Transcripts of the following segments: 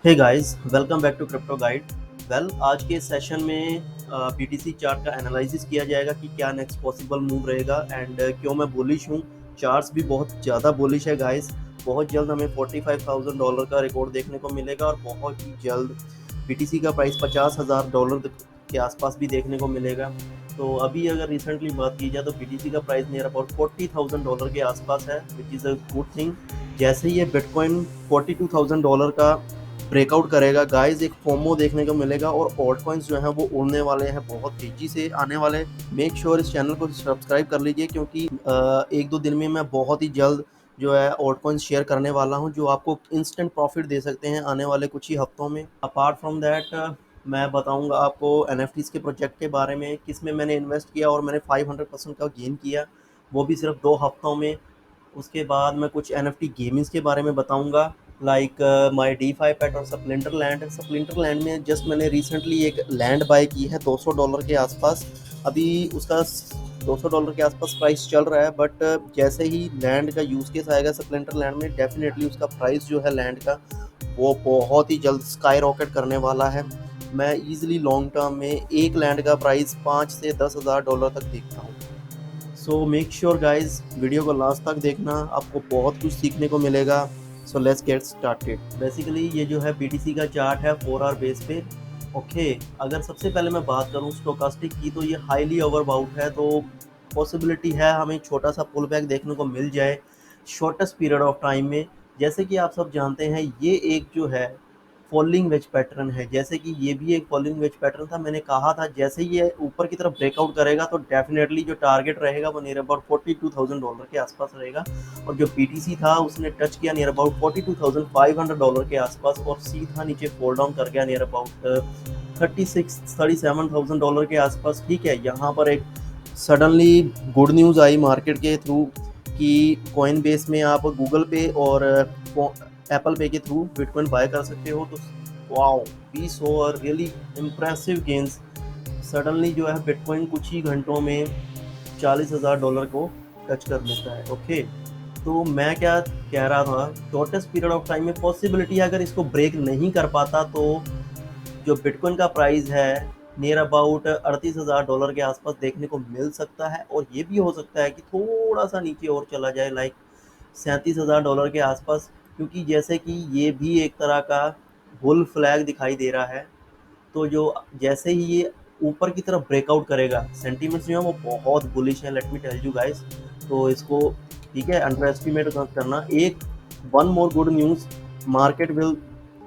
Hey guys, welcome back to crypto guide. आज के session में बीटीसी चार्ट का एनालिसिस किया जाएगा कि क्या नेक्स्ट पॉसिबल मूव रहेगा एंड क्यों मैं बुलिश हूँ। चार्ट्स भी बहुत ज़्यादा बुलिश है गाइस। बहुत जल्द हमें $45,000 का रिकॉर्ड देखने को मिलेगा और बहुत ही जल्द बीटीसी का प्राइस $50,000 के आसपास भी देखने को मिलेगा। तो अभी अगर रिसेंटली बात की जाए तो बीटीसी का प्राइस नियर अबाउट $40,000 के आसपास है, which is a good thing. जैसे ही ये बिटकॉइन $42,000 का ब्रेकआउट करेगा गाइस, एक फोमो देखने को मिलेगा और ऑल्ट कॉइन्स जो हैं वो उड़ने वाले हैं, बहुत तेजी से आने वाले। मेक श्योर इस चैनल को सब्सक्राइब कर लीजिए क्योंकि एक दो दिन में मैं बहुत ही जल्द जो है ऑल्ट कॉइन्स शेयर करने वाला हूं जो आपको इंस्टेंट प्रॉफिट दे सकते हैं आने वाले कुछ ही हफ्तों में। अपार्ट फ्रॉम दैट मैं बताऊंगा आपको एनएफटीज के प्रोजेक्ट के बारे में, किसमें मैंने इन्वेस्ट किया और मैंने 500% का गेन किया, वो भी सिर्फ 2 हफ्तों में। उसके बाद मैं कुछ एनएफटी गेमिंग्स के बारे में बताऊंगा, लाइक माई DeFi पेट और सप्लिंटर लैंड में जस्ट मैंने रिसेंटली एक लैंड बाय की है $200 के आसपास। अभी उसका $200 के आसपास प्राइस चल रहा है, बट जैसे ही लैंड का यूज़ केस आएगा सप्लिंटर लैंड में, डेफिनेटली उसका प्राइस जो है लैंड का वो बहुत ही जल्द स्काई रॉकेट करने वाला है। मैं ईजिली लॉन्ग टर्म में एक लैंड का प्राइस $5,000 से $10,000 तक देखता हूँ। So make sure guys video को लास्ट तक देखना, आपको बहुत कुछ सीखने को मिलेगा। So let's get started. Basically ये जो है बीटीसी का चार्ट है 4 आवर बेस पे। ओके, अगर सबसे पहले मैं बात करूँ स्टोकास्टिक की तो ये हाईली ओवरबाउट है, तो पॉसिबिलिटी है हमें छोटा सा पुल बैक देखने को मिल जाए शॉर्टेस्ट पीरियड ऑफ टाइम में। जैसे कि आप सब जानते हैं ये एक जो है फॉलिंग वेज पैटर्न है, जैसे कि ये भी एक फॉलिंग वेज पैटर्न था। मैंने कहा था जैसे ही ये ऊपर की तरफ ब्रेकआउट करेगा तो डेफिनेटली जो टारगेट रहेगा वो नियर अबाउट $42,000 के आसपास रहेगा। और जो बीटीसी था उसने टच किया नियर अबाउट $42,500 के आसपास और सीधा नीचे फॉल डाउन कर गया नियर अबाउट 37,000 के आसपास। ठीक है, यहाँ पर एक सडनली गुड न्यूज़ आई मार्केट के थ्रू कि कॉइन बेस में आप गूगल पे और एप्पल पे के थ्रू बिटकॉइन बाय कर सकते हो। तो wow, we saw a really impressive gains. Suddenly जो है बिटकॉइन कुछ ही घंटों में $40,000 को टच कर लेता है। ओके, तो मैं क्या कह रहा था, शॉर्टेस्ट पीरियड ऑफ टाइम में पॉसिबिलिटी है अगर इसको ब्रेक नहीं कर पाता तो जो बिटकॉइन का प्राइस है नियर अबाउट $38,000 के आसपास देखने को मिल सकता है। और ये भी हो सकता है कि थोड़ा सा नीचे और चला जाए, लाइक $37,000 के आसपास, क्योंकि जैसे कि ये भी एक तरह का बुल फ्लैग दिखाई दे रहा है। तो जो जैसे ही ये ऊपर की तरफ ब्रेकआउट करेगा, सेंटीमेंट्स जो है वो बहुत बुलिश है, let me tell you guys. तो इसको ठीक है अंडर एस्टिमेट मत करना। एक one more good news, market will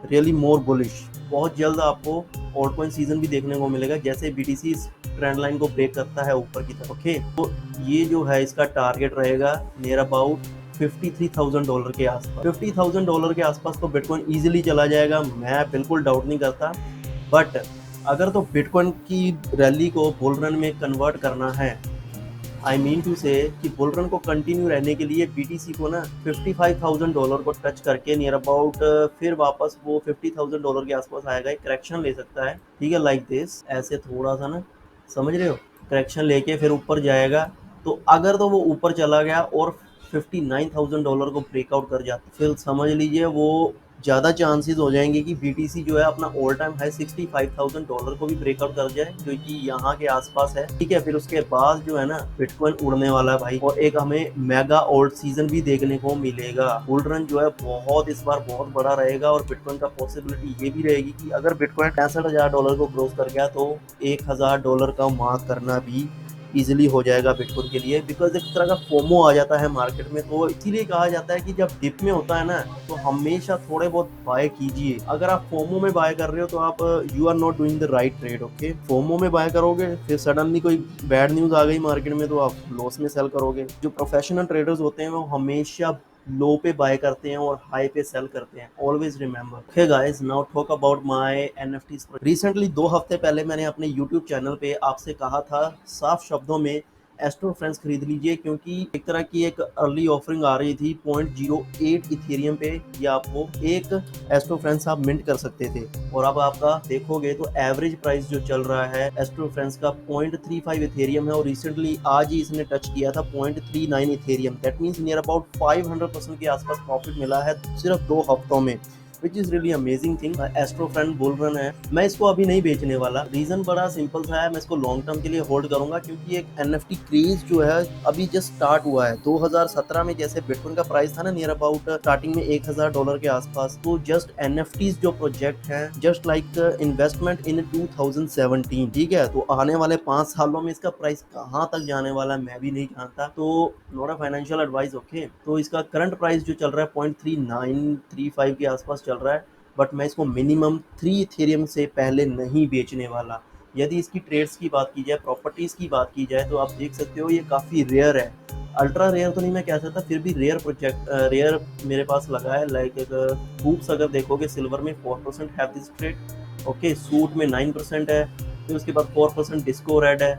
really more bullish. बहुत जल्द आपको ऑल्ट कॉइन सीजन भी देखने को मिलेगा जैसे बीटीसी इस ट्रेंड लाइन को ब्रेक करता है ऊपर की तरफ। ओके, तो ये जो है इसका टारगेट रहेगा नियर अबाउट $53,000 के आसपास। $50,000 के आसपास तो बिटकॉइन ईजिली चला जाएगा, मैं बिल्कुल डाउट नहीं करता। बट अगर तो बिटकॉइन की रैली को बुल रन में कन्वर्ट करना है, आई मीन टू से कि बुल रन को कंटिन्यू रहने के लिए बीटीसी को ना $55,000 को टच करके नियर अबाउट फिर वापस वो $50,000 के आसपास आएगा, एक करेक्शन ले सकता है। ठीक है, लाइक दिस, ऐसे थोड़ा सा ना, समझ रहे हो, करेक्शन लेके फिर ऊपर जाएगा। तो अगर तो वो ऊपर चला गया और $59,000 को ब्रेकआउट कर जाता, फिर समझ लीजिए वो ज़्यादा चांसेस हो जाएंगे कि बीटीसी जो है अपना ऑल टाइम हाई $65,000 को भी ब्रेकआउट कर जाए, जो कि यहाँ के आसपास है। ठीक है, फिर उसके बाद जो है ना बिटकॉइन उड़ने वाला है भाई, और एक हमें मेगा ऑल्ट सीजन भी देखने को मिलेगा। बुल रन जो है बहुत इस बार बहुत बड़ा रहेगा और बिटकॉइन का पॉसिबिलिटी ये भी रहेगी कि अगर बिटकॉइन $65,000 को क्रॉस कर गया तो $1,000 का मार्क करना भी ईजिली हो जाएगा बिटकॉइन के लिए, बिकॉज एक तरह का फोमो आ जाता है मार्केट में। तो इसीलिए कहा जाता है कि जब डिप में होता है ना तो हमेशा थोड़े बहुत बाय कीजिए। अगर आप फोमो में बाय कर रहे हो तो आप you are not doing the right trade. Okay, FOMO में बाय करोगे फिर सडनली कोई बैड न्यूज आ गई मार्केट में तो आप लॉस में सेल करोगे। जो प्रोफेशनल ट्रेडर्स होते हैं वो हमेशा लो पे बाय करते हैं और हाई पे सेल करते हैं, always remember. Okay guys, now talk about my NFTs. Recently 2 हफ्ते पहले मैंने अपने यूट्यूब चैनल पे आपसे कहा था साफ शब्दों में एस्ट्रो फ्रेंड्स खरीद लीजिए, क्योंकि एक तरह की एक अर्ली ऑफरिंग आ रही थी 0.08 इथेरियम पे, या आपको एक एस्ट्रो फ्रेंड्स आप मिंट कर सकते थे। और अब आपका देखोगे तो एवरेज प्राइस जो चल रहा है एस्ट्रो फ्रेंड्स का 0.35 इथेरियम है, और रिसेंटली आज ही इसने टच किया था 0.39 Ethereum. That means near about 500% के आसपास प्रॉफिट मिला है सिर्फ 2 हफ्तों में। Which is really amazing thing. Astro friend bull run है, मैं इसको अभी नहीं बेचने वाला। रीजन बड़ा सिंपल सा है, मैं इसको लॉन्ग टर्म के लिए होल्ड करूंगा क्योंकि एक एनएफटी क्रेज जो है अभी जस्ट स्टार्ट हुआ है। 2017 में जैसे बिटकॉइन का प्राइस था ना नियर अबाउट स्टार्टिंग में $1000 के आसपास, तो जस्ट एनएफटीज जो प्रोजेक्ट है जस्ट लाइक इन्वेस्टमेंट इन 2017, ठीक है। तो आने वाले 5 सालों में इसका प्राइस कहाँ तक जाने वाला है मैं भी नहीं जानता, तो not a financial advice, okay. तो इसका करंट प्राइस जो चल रहा है 0.3935 के आसपास चल रहा है, बट मैं इसको मिनिमम 3 इथेरियम से पहले नहीं बेचने वाला। यदि इसकी ट्रेड्स की बात की जाए, प्रॉपर्टीज़ की बात की जाए, तो आप देख सकते हो ये काफ़ी रेयर है। अल्ट्रा रेयर तो नहीं मैं कह सकता, फिर भी रेयर प्रोजेक्ट रेयर मेरे पास लगा है। लाइक हूप्स अगर देखोगे सिल्वर में 4% है दिस ट्रेड, ओके। सूट में 9% है, फिर उसके बाद 4% डिस्को रेड है,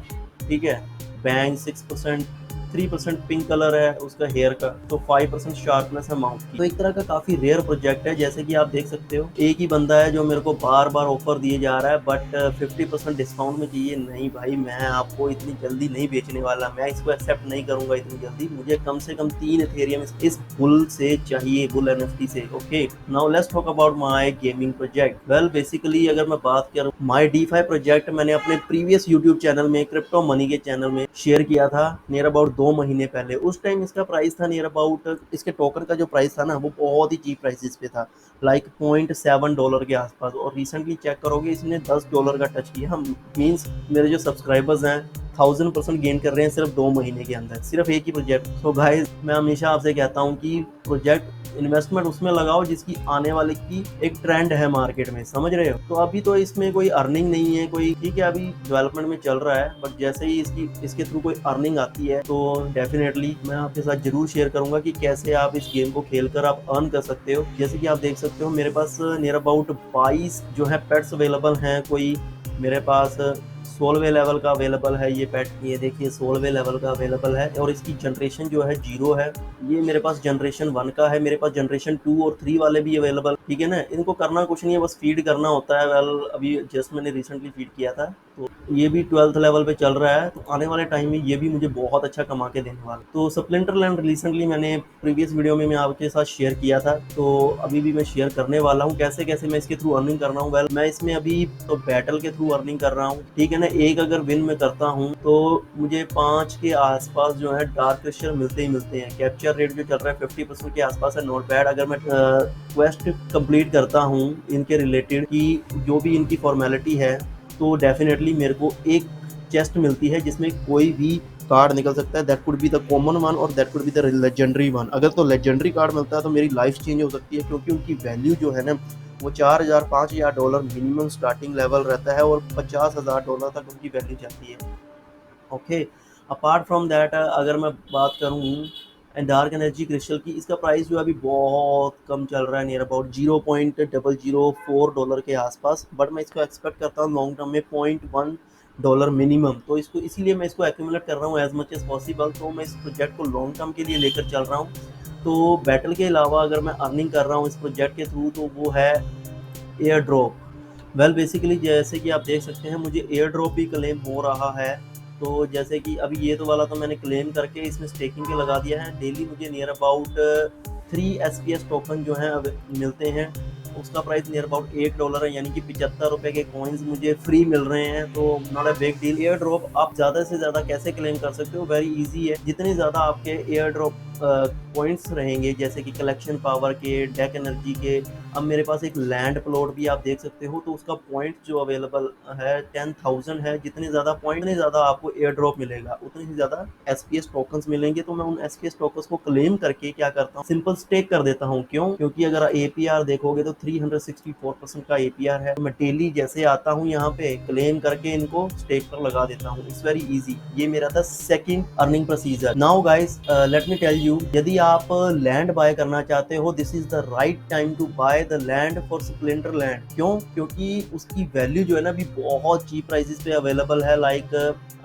ठीक है। बैंग 6%, 3% पिंक कलर है उसका हेयर का, तो 5% शार्पनेस है माउथ की। तो एक तरह का काफ़ी रेयर प्रोजेक्ट है। जैसे कि आप देख सकते हो एक ही बंदा है जो मेरे को बार बार ऑफर दिए जा रहा है, बट 50% डिस्काउंट में चाहिए। नहीं भाई, मैं आपको इतनी जल्दी नहीं बेचने वाला, मैं इसको एक्सेप्ट नहीं करूंगा इतनी जल्दी। मुझे कम से कम 3 इथेरियम इस बुल से चाहिए, बुल एनएफटी से, okay. Now let's talk about my gaming project. Well basically अगर मैं बात करूं माय डीफाई प्रोजेक्ट, मैंने अपने प्रीवियस यूट्यूब चैनल में, क्रिप्टो मनी के चैनल में शेयर किया था नियर अबाउट 2 महीने पहले। उस टाइम इसका प्राइस था नियर अबाउट, इसके टोकन का जो प्राइस था ना वो बहुत ही चीप प्राइसेस पे था, लाइक $0.7 के आसपास। और रिसेंटली चेक करोगे इसने $10 का टच किया। मीन्स मेरे जो सब्सक्राइबर्स हैं 1000% गेन कर रहे हैं सिर्फ 2 महीने के अंदर, सिर्फ एक ही प्रोजेक्ट। सो गाइस, मैं हमेशा आपसे कहता हूँ कि प्रोजेक्ट इन्वेस्टमेंट उसमें लगाओ जिसकी आने वाले की एक ट्रेंड है मार्केट में, समझ रहे हो। तो अभी तो इसमें कोई अर्निंग नहीं है कोई, ठीक है, अभी डेवलपमेंट में चल रहा है, बट जैसे ही इसके थ्रू कोई अर्निंग आती है तो डेफिनेटली मैं आपके साथ जरूर शेयर करूंगा कि कैसे आप इस गेम को खेलकर आप अर्न कर सकते हो। जैसे कि आप देख सकते हो मेरे पास नियर अबाउट 22 जो है पेट्स अवेलेबल हैं। कोई मेरे पास 16वें लेवल का अवेलेबल है ये पेट, ये देखिए 16वें लेवल का अवेलेबल है, और इसकी जनरेशन जो है 0 है। ये मेरे पास जनरेशन 1 का है, मेरे पास जनरेशन 2 और 3 वाले भी अवेलेबल, ठीक है ना। इनको करना कुछ नहीं है, बस फीड करना होता है। वेल अभी जस्ट मैंने रिसेंटली फीड किया था, तो ये भी 12th लेवल पे चल रहा है, तो आने वाले टाइम में ये भी मुझे बहुत अच्छा कमा के देने वाला। तो स्प्लिंटर लैंड रिसेंटली मैंने प्रीवियस वीडियो में मैं आपके साथ शेयर किया था, तो अभी भी मैं शेयर करने वाला हूँ कैसे कैसे मैं इसके थ्रू अर्निंग कर रहा हूँ। वेल मैं इसमें अभी तो बैटल के थ्रू अर्निंग कर रहा हूँ, ठीक है ना। एक अगर विन में करता हूँ तो मुझे 5 के आसपास जो है डार्क क्रिस्टल मिलते ही मिलते हैं। कैप्चर रेट जो चल रहा है 50% के आसपास है, नॉट बैड। अगर मैं क्वेस्ट कंप्लीट करता हूँ इनके रिलेटेड की जो भी इनकी फॉर्मेलिटी है, तो डेफिनेटली मेरे को एक चेस्ट मिलती है जिसमें कोई भी कार्ड निकल सकता है। That could be the common one और that could be the legendary one. अगर तो लेजेंडरी कार्ड मिलता है तो मेरी लाइफ चेंज हो सकती है, क्योंकि उनकी वैल्यू जो है ना वो $4000-5000 मिनिमम स्टार्टिंग लेवल रहता है, और $50,000 तक उनकी वैल्यू जाती है, ओके। अपार्ट फ्रॉम दैट अगर मैं बात करूँ डार्क एनर्जी क्रिस्टल की, इसका प्राइस जो अभी बहुत कम चल रहा है, नियर अबाउट $0.004 के आसपास, बट मैं इसको एक्सपेक्ट करता हूँ लॉन्ग टर्म में $0.1 मिनिमम। तो इसको इसीलिए मैं इसको एक्यूमुलेट कर रहा हूँ एज मच एज पॉसिबल। तो मैं इस प्रोजेक्ट को लॉन्ग टर्म के लिए लेकर चल रहा हूँ। तो बैटल के अलावा अगर मैं अर्निंग कर रहा हूँ इस प्रोजेक्ट के थ्रू, तो वो है एयर ड्रॉप। वेल बेसिकली जैसे कि आप देख सकते हैं मुझे एयर ड्रॉप भी क्लेम हो रहा है। तो जैसे कि अभी ये तो वाला तो मैंने क्लेम करके इसमें स्टेकिंग के लगा दिया है। डेली मुझे नियर अबाउट 3 SPS टोकन जो हैं मिलते हैं, उसका प्राइस नियर अबाउट $8 है, यानी कि $75 के कॉइन्स मुझे फ्री मिल रहे हैं। तो not a big deal. Air drop आप ज़्यादा से ज़्यादा कैसे क्लेम कर सकते हो, वेरी इजी है। जितने ज़्यादा आपके एयर ड्रॉप पॉइंट्स रहेंगे, जैसे कि कलेक्शन पावर के, डेक एनर्जी के। अब मेरे पास एक लैंड प्लॉट भी आप देख सकते हो, तो उसका पॉइंट जो अवेलेबल है 10,000 है। जितने ज़्यादा पॉइंट, उतने ज़्यादा आपको एयर ड्रॉप मिलेगा, उतने ही ज़्यादा SPS टोकन्स मिलेंगे। तो मैं उन SPS टोकन्स को क्लेम करके क्या करता हूँ, सिंपल स्टेक कर देता हूँ। क्यों? क्योंकि अगर APR देखोगे तो 364% का APR है। तो मैं डेली जैसे आता हूँ यहाँ पे क्लेम करके इनको स्टेक पर लगा देता हूँ। It's very easy. ये मेरा था second earning procedure. Now guys let me tell you, यदि आप लैंड बाय करना चाहते हो, this is the right time to buy the land for Splinter Land. क्यों? क्योंकि उसकी वैल्यू जो है ना अभी बहुत चीप प्राइसेस पे अवेलेबल है। लाइक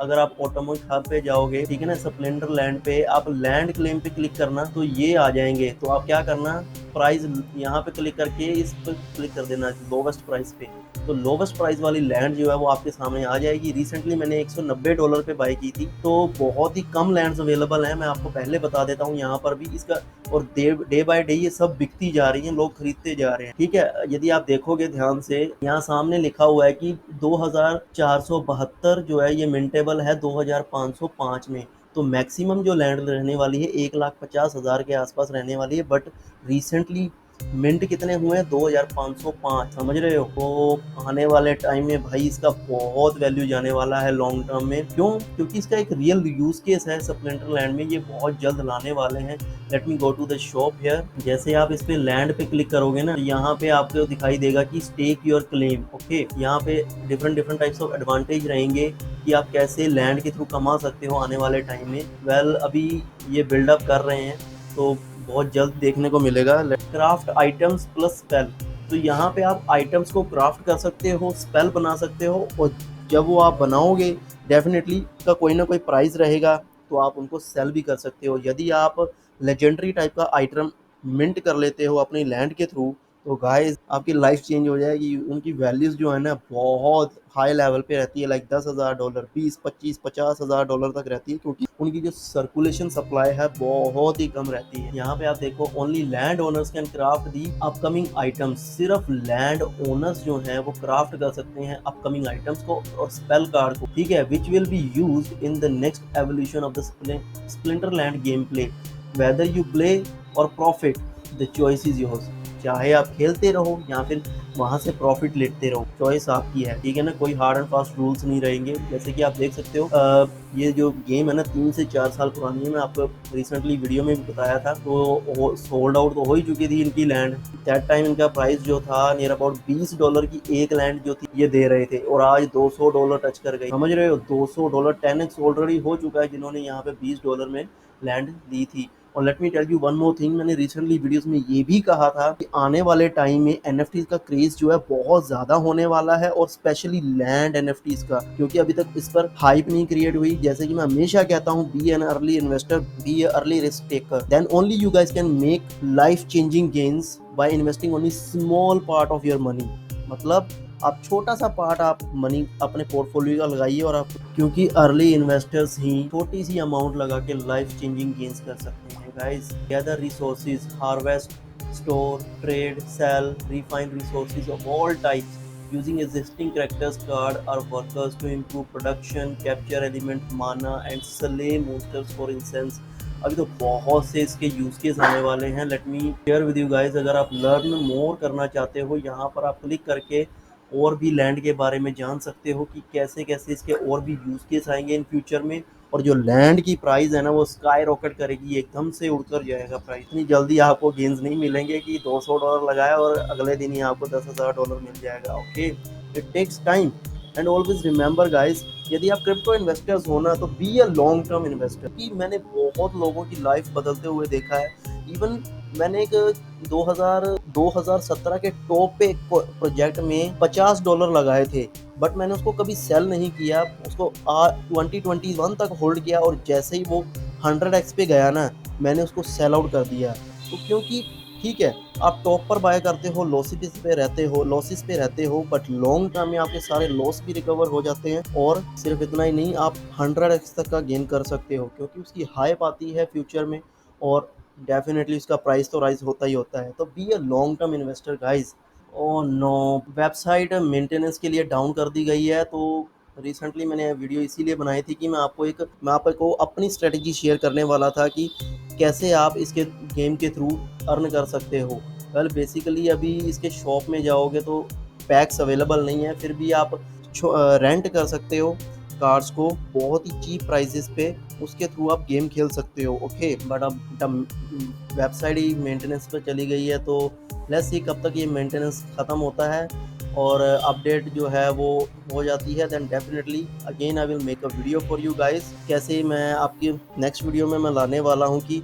अगर आप ऑटोमोट हब पे जाओगे, ठीक है ना, स्प्लेंडर लैंड पे आप लैंड क्लेम पे क्लिक करना तो ये आ जाएंगे। तो आप क्या करना, प्राइस यहाँ पे क्लिक करके इस पर क्लिक कर देना लोवेस्ट प्राइस पे। तो लोवेस्ट प्राइस वाली लैंड जो है वो आपके सामने आ जाएगी। रिसेंटली मैंने $190 पे बाय की थी। तो बहुत ही कम लैंड्स अवेलेबल हैं। मैं आपको पहले बता देता हूँ हूँ यहाँ पर भी इसका, और डे बाय डे ये सब बिकती जा रही हैं, लोग खरीदते जा रहे हैं। ठीक है, यदि आप देखोगे ध्यान से यहाँ सामने लिखा हुआ है कि 2472 जो है ये मिंटेबल है 2505 में। तो मैक्सिमम जो लैंड रहने वाली है 1,50,000 के आसपास रहने वाली है, बट रिसेंटली मिंट कितने हुए हैं 2505, समझ रहे हो। तो आने वाले टाइम में भाई इसका बहुत वैल्यू जाने वाला है लॉन्ग टर्म में। क्यों? क्योंकि इसका एक रियल यूज केस है स्प्लिंटर लैंड में, ये बहुत जल्द लाने वाले हैं। Let me go to the shop here. जैसे आप इस पे लैंड पे क्लिक करोगे ना, यहाँ पे आपको दिखाई देगा कि स्टेक योर क्लेम। ओके, यहाँ पे different different types of advantage रहेंगे कि आप कैसे लैंड के थ्रू कमा सकते हो आने वाले टाइम में। वेल अभी ये बिल्डअप कर रहे हैं, तो बहुत जल्द देखने को मिलेगा। क्राफ्ट आइटम्स प्लस स्पेल, तो यहाँ पे आप आइटम्स को क्राफ्ट कर सकते हो, स्पेल बना सकते हो, और जब वो आप बनाओगे डेफिनेटली का कोई ना कोई प्राइस रहेगा, तो आप उनको सेल भी कर सकते हो। यदि आप लेजेंडरी टाइप का आइटम मिंट कर लेते हो अपनी लैंड के थ्रू, तो गाइस आपकी लाइफ चेंज हो जाएगी। उनकी वैल्यूज जो है ना बहुत हाई लेवल पे रहती है, लाइक $10,000, 20, 25, 50,000 तक रहती है, क्योंकि उनकी जो सर्कुलेशन सप्लाई है बहुत ही कम रहती है। यहाँ पे आप देखो, only land owners can craft the upcoming items, सिर्फ लैंड ओनर्स जो हैं वो क्राफ्ट कर सकते हैं अपकमिंग आइटम्स को और स्पेल कार्ड को। ठीक है, which will be use in the next evolution of the Splinterlands game play, whether you play और profit, the choice is yours. चाहे आप खेलते रहो या फिर वहाँ से प्रॉफिट लेते रहो, चॉइस आपकी है। ठीक है ना, कोई हार्ड एंड फास्ट रूल्स नहीं रहेंगे। जैसे कि आप देख सकते हो ये जो गेम है ना 3 से 4 साल पुरानी है, मैं आपको रिसेंटली वीडियो में भी बताया था। तो सोल्ड आउट तो हो ही चुकी थी इनकी लैंड। दैट टाइम इनका प्राइस जो था नियर अबाउट $20 की एक लैंड जो थी ये दे रहे थे, और आज $200 टच कर गई, समझ रहे हो। $200 10x ऑलरेडी हो चुका है जिन्होंने यहाँ पे $20 में लैंड दी थी। और let me tell you one more thing, मैंने रिसेंटली वीडियोस में ये भी कहा था कि आने वाले टाइम में एनएफटीज का क्रेज जो है बहुत ज्यादा होने वाला है, और स्पेशली लैंड एनएफटीज का, क्योंकि अभी तक इस पर हाइप नहीं क्रिएट हुई। जैसे कि मैं हमेशा कहता हूँ, be an early investor, be a early risk taker, then only you guys can make life changing gains by investing only small part of your money. मतलब आप छोटा सा पार्ट आप मनी अपने पोर्टफोलियो का लगाइए, और आप, क्योंकि अर्ली इन्वेस्टर्स ही छोटी सी अमाउंट लगा के लाइफ चेंजिंग गेन्स कर सकते हैं। Guys, gather resources, harvest, store, trade, sell, refine resources of all types using existing characters card or workers to improve production, capture element mana and slay monsters for instance। अभी तो बहुत से इसके use case आने वाले हैं। Let me share with you guys. अगर आप लर्न मोर करना चाहते हो, यहाँ पर आप क्लिक करके और भी लैंड के बारे में जान सकते हो कि कैसे कैसे इसके और भी यूज केस आएंगे इन फ्यूचर में। और जो लैंड की प्राइस है ना वो स्काई रॉकेट करेगी, एकदम से उड़कर जाएगा प्राइस। इतनी जल्दी आपको गेन्स नहीं मिलेंगे कि $200 लगाया और अगले दिन ही आपको $10,000 मिल जाएगा। Okay, it takes time and always remember guys, यदि आप क्रिप्टो इन्वेस्टर्स हो ना, तो be a long term investor. कि मैंने बहुत लोगों की लाइफ बदलते हुए देखा है। इवन मैंने एक 2017 के टॉप पे एक प्रोजेक्ट में $50 लगाए थे, बट मैंने उसको कभी सेल नहीं किया, उसको 2021 तक होल्ड किया, और जैसे ही वो 100x पे गया ना, मैंने उसको सेल आउट कर दिया। तो क्योंकि ठीक है, आप टॉप पर बाय करते हो, लॉसेस पे रहते हो, बट लॉन्ग टर्म में आपके सारे लॉस भी रिकवर हो जाते हैं, और सिर्फ इतना ही नहीं, आप 100x तक का गेन कर सकते हो, क्योंकि उसकी हाइप आती है फ्यूचर में, और डेफिनेटली उसका प्राइस तो राइज होता ही होता है। तो be a long term investor guys. Oh no, website maintenance के लिए डाउन कर दी गई है। तो रिसेंटली मैंने वीडियो इसीलिए बनाई थी कि मैं आपको अपनी स्ट्रेटजी शेयर करने वाला था कि कैसे आप इसके गेम के थ्रू अर्न कर सकते हो। वेल बेसिकली अभी इसके शॉप में जाओगे तो पैक्स अवेलेबल नहीं है, फिर भी आप रेंट कर सकते हो कार्ड्स को बहुत ही चीप प्राइसेस पे, उसके थ्रू आप गेम खेल सकते हो। ओके, बट अब वेबसाइट ही मेंटेनेंस पे चली गई है, तो लेट्स सी कब तक ये मेंटेनेंस ख़त्म होता है और अपडेट जो है वो हो जाती है। Then definitely again I will make a video for you guys. कैसे मैं आपकी नेक्स्ट वीडियो में मैं लाने वाला हूँ कि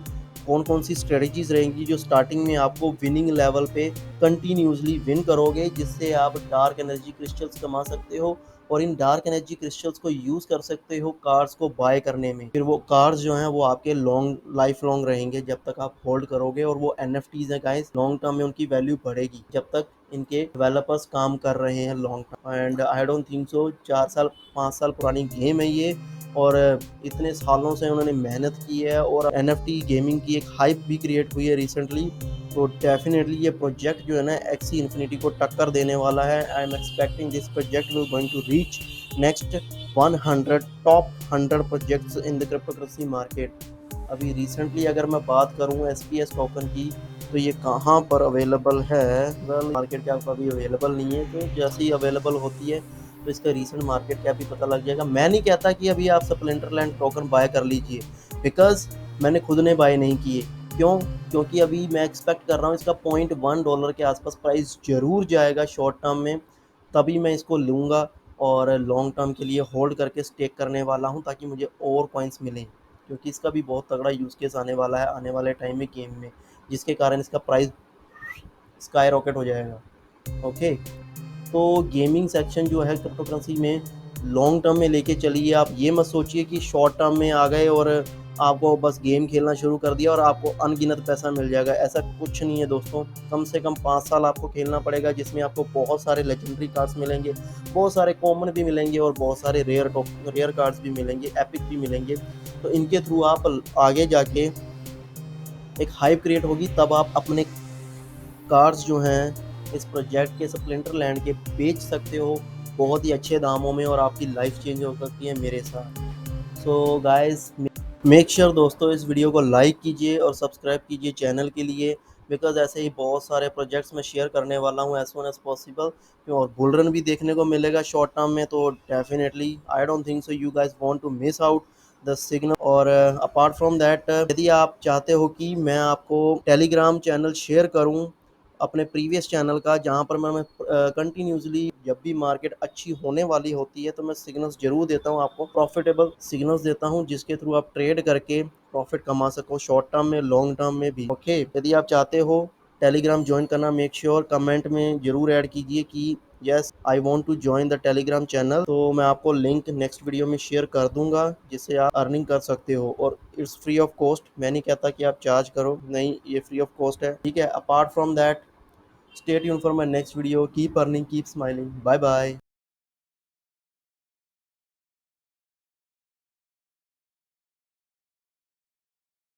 कौन कौन सी स्ट्रेटजीज रहेंगी जो स्टार्टिंग में आपको विनिंग लेवल पे कंटिन्यूसली विन करोगे, जिससे आप डार्क एनर्जी क्रिस्टल्स कमा सकते हो, और इन डार्क एनर्जी क्रिस्टल्स को यूज़ कर सकते हो कार्ड्स को बाय करने में। फिर वो कार्ड्स जो हैं वो आपके लाइफ लॉन्ग रहेंगे जब तक आप होल्ड करोगे, और वो एनएफटीज हैं गाइस, लॉन्ग टर्म में उनकी वैल्यू बढ़ेगी जब तक इनके डेवलपर्स काम कर रहे हैं long term. And I don't think सो 4 साल 5 साल पुरानी गेम है ये, और इतने सालों से उन्होंने मेहनत की है और NFT गेमिंग की एक हाइप भी क्रिएट हुई है रिसेंटली। तो डेफिनेटली ये प्रोजेक्ट जो है ना एक्सी इन्फिनिटी को टक्कर देने वाला है। I am expecting this project will going to reach next 100 top 100 projects in the cryptocurrency market. अभी रिसेंटली अगर मैं बात करूं SPS टोकन की, तो ये कहाँ पर अवेलेबल है? वेल मार्केट कैप अभी अवेलेबल नहीं है, तो जैसे ही अवेलेबल होती है तो इसका रीसेंट मार्केट कैप भी पता लग जाएगा। मैं नहीं कहता कि अभी आप स्प्लेंटरलैंड टोकन बाय कर लीजिए, बिकॉज मैंने खुद ने बाय नहीं किए। क्यों? क्योंकि अभी मैं एक्सपेक्ट कर रहा हूँ इसका $0.1 के आसपास प्राइस जरूर जाएगा शॉर्ट टर्म में, तभी मैं इसको लूँगा और लॉन्ग टर्म के लिए होल्ड करके स्टेक करने वाला हूँ ताकि मुझे और कॉइन्स मिलें, क्योंकि इसका भी बहुत तगड़ा यूज़ केस आने वाला है आने वाले टाइम में गेम में, जिसके कारण इसका प्राइस स्काई रॉकेट हो जाएगा। ओके, तो गेमिंग सेक्शन जो है क्रिप्टो करेंसी में लॉन्ग टर्म में लेके चलिए। आप ये मत सोचिए कि शॉर्ट टर्म में आ गए और आपको बस गेम खेलना शुरू कर दिया और आपको अनगिनत पैसा मिल जाएगा, ऐसा कुछ नहीं है दोस्तों। कम से कम 5 साल आपको खेलना पड़ेगा, जिसमें आपको बहुत सारे लेजेंडरी कार्ड्स मिलेंगे, बहुत सारे कॉमन भी मिलेंगे और बहुत सारे रेयर कार्ड्स भी मिलेंगे, एपिक भी मिलेंगे। तो इनके थ्रू आप आगे जाके एक हाइप क्रिएट होगी, तब आप अपने कार्ड्स जो हैं इस प्रोजेक्ट के स्प्लिंटर लैंड के बेच सकते हो बहुत ही अच्छे दामों में, और आपकी लाइफ चेंज हो सकती है मेरे साथ। सो गाइस, मेक श्योर दोस्तों इस वीडियो को लाइक कीजिए और सब्सक्राइब कीजिए चैनल के लिए, बिकॉज ऐसे ही बहुत सारे प्रोजेक्ट्स मैं शेयर करने वाला हूँ एज सुन एज पॉसिबल। और बुल रन भी देखने को मिलेगा शॉर्ट टर्म में, तो definitely I don't think so you guys want to miss out the signal. और अपार्ट फ्रॉम दैट, यदि आप चाहते हो कि मैं आपको टेलीग्राम चैनल शेयर करूं अपने प्रीवियस चैनल का, जहां पर मैं कंटिन्यूसली जब भी मार्केट अच्छी होने वाली होती है तो मैं सिग्नल्स जरूर देता हूं, आपको प्रॉफिटेबल सिग्नल्स देता हूं, जिसके थ्रू आप ट्रेड करके प्रॉफिट कमा सको शॉर्ट टर्म में लॉन्ग टर्म में भी। ओके, यदि आप चाहते हो टेलीग्राम ज्वाइन करना, मेक श्योर कमेंट में जरूर ऐड कीजिए कि yes I want to join the Telegram channel, तो मैं आपको लिंक नेक्स्ट वीडियो में शेयर कर दूंगा, जिससे आप अर्निंग कर सकते हो। और इट्स फ्री ऑफ कॉस्ट, मैं नहीं कहता कि आप चार्ज करो, नहीं, ये फ्री ऑफ कॉस्ट है, ठीक है। Apart from that, stay tuned for my next video. Keep earning, keep smiling. Bye bye.